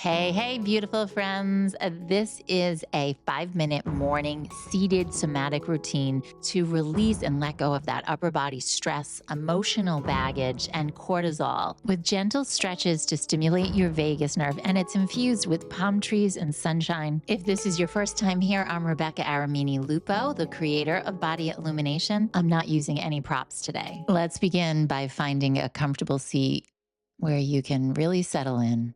Hey, hey, beautiful friends. This is a 5-minute morning seated somatic routine to release and let go of that upper body stress, emotional baggage, and cortisol with gentle stretches to stimulate your vagus nerve. And it's infused with palm trees and sunshine. If this is your first time here, I'm Rebecca Aramini Lupo, the creator of Body Illumination. I'm not using any props today. Let's begin by finding a comfortable seat where you can really settle in.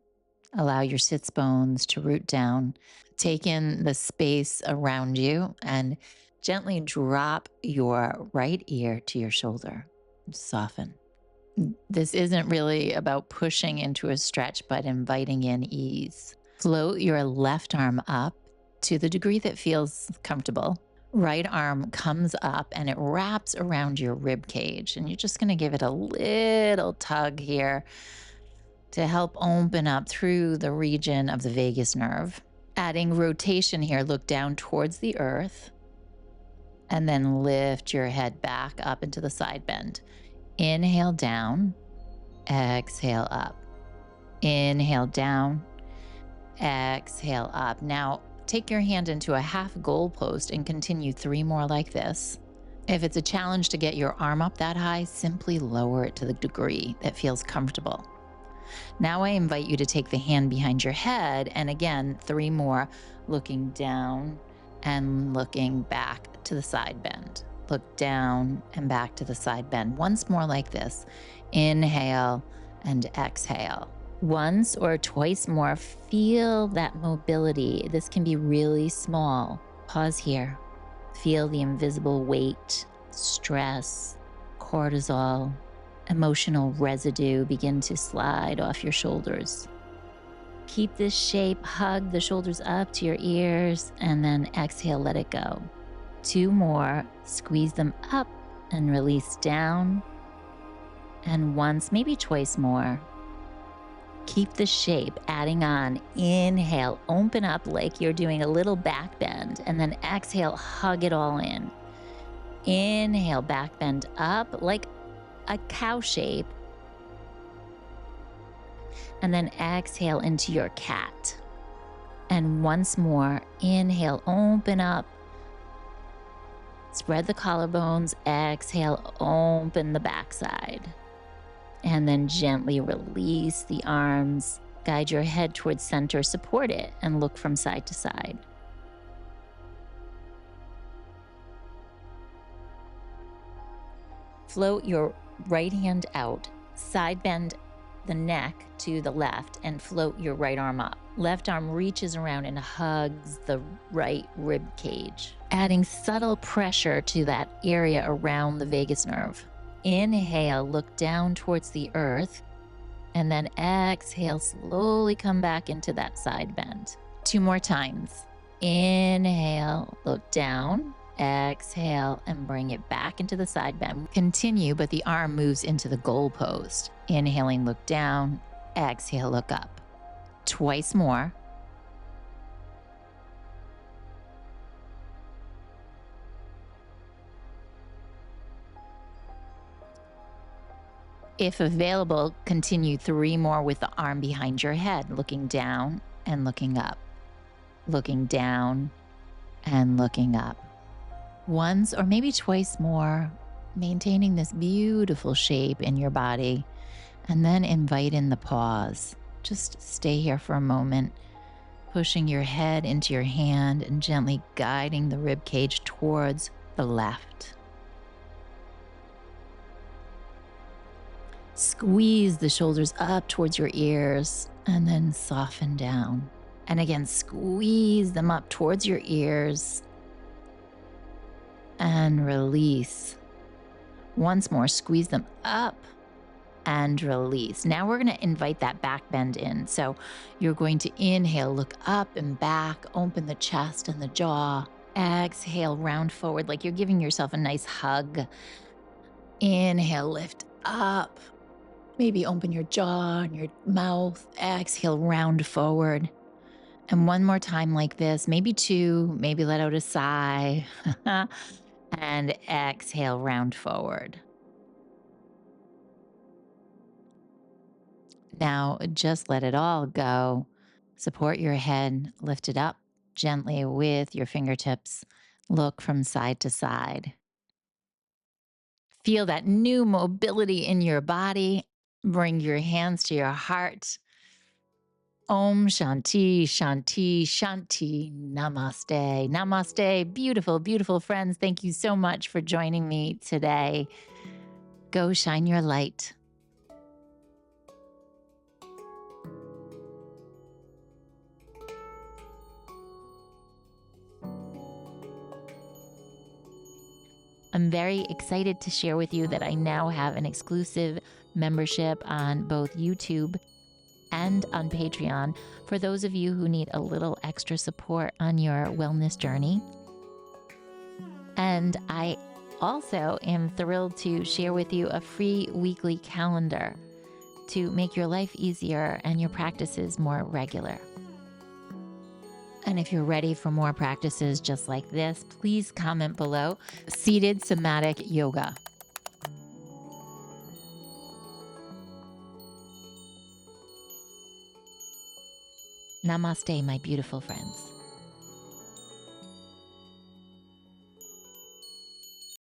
Allow your sits bones to root down. Take in the space around you and gently drop your right ear to your shoulder. Soften. This isn't really about pushing into a stretch, but inviting in ease. Float your left arm up to the degree that feels comfortable. Right arm comes up and it wraps around your rib cage. And you're just going to give it a little tug here to help open up through the region of the vagus nerve. Adding rotation here, look down towards the earth and then lift your head back up into the side bend. Inhale down, exhale up. Inhale down, exhale up. Now take your hand into a half goal post and continue 3 more like this. If it's a challenge to get your arm up that high, simply lower it to the degree that feels comfortable. Now I invite you to take the hand behind your head and again, 3 more, looking down and looking back to the side bend. Look down and back to the side bend. Once more like this. Inhale and exhale. Once or twice more, feel that mobility. This can be really small. Pause here. Feel the invisible weight, stress, cortisol, emotional residue begin to slide off your shoulders. Keep this shape, hug the shoulders up to your ears, and then exhale, let it go. 2 more, squeeze them up and release down. And once, maybe twice more. Keep the shape, adding on. Inhale, open up like you're doing a little back bend, and then exhale, hug it all in. Inhale, back bend up like a cow shape, and then exhale into your cat. And once more, inhale, open up, spread the collarbones, exhale, open the backside, and then gently release the arms, guide your head towards center, support it, and look from side to side. Float your right hand out, side bend the neck to the left, and float your right arm up. Left arm reaches around and hugs the right rib cage, adding subtle pressure to that area around the vagus nerve. Inhale, look down towards the earth, and then exhale, slowly come back into that side bend. 2 more times. Inhale, look down. Exhale and bring it back into the side bend. Continue, but the arm moves into the goal post. Inhaling, look down. Exhale, look up. Twice more. If available, continue 3 more with the arm behind your head, looking down and looking up. Looking down and looking up. Once or maybe twice more, maintaining this beautiful shape in your body, and then invite in the pause. Just stay here for a moment, pushing your head into your hand and gently guiding the rib cage towards the left. Squeeze the shoulders up towards your ears and then soften down. And again, squeeze them up towards your ears and release. Once more, squeeze them up and release. Now we're going to invite that back bend in. So you're going to inhale, look up and back, open the chest and the jaw. Exhale, round forward like you're giving yourself a nice hug. Inhale, lift up. Maybe open your jaw and your mouth. Exhale, round forward. And one more time like this, maybe 2, maybe let out a sigh. And exhale, round forward. Now just let it all go Support your head, lift it up gently with your fingertips. Look from side to side. Feel that new mobility in your body. Bring your hands to your heart. Om Shanti, Shanti, Shanti, Namaste. Namaste. Beautiful, beautiful friends. Thank you so much for joining me today. Go shine your light. I'm very excited to share with you that I now have an exclusive membership on both YouTube and on Patreon for those of you who need a little extra support on your wellness journey. And I also am thrilled to share with you a free weekly calendar to make your life easier and your practices more regular. And if you're ready for more practices just like this, please comment below. Seated Somatic Yoga. Namaste, my beautiful friends.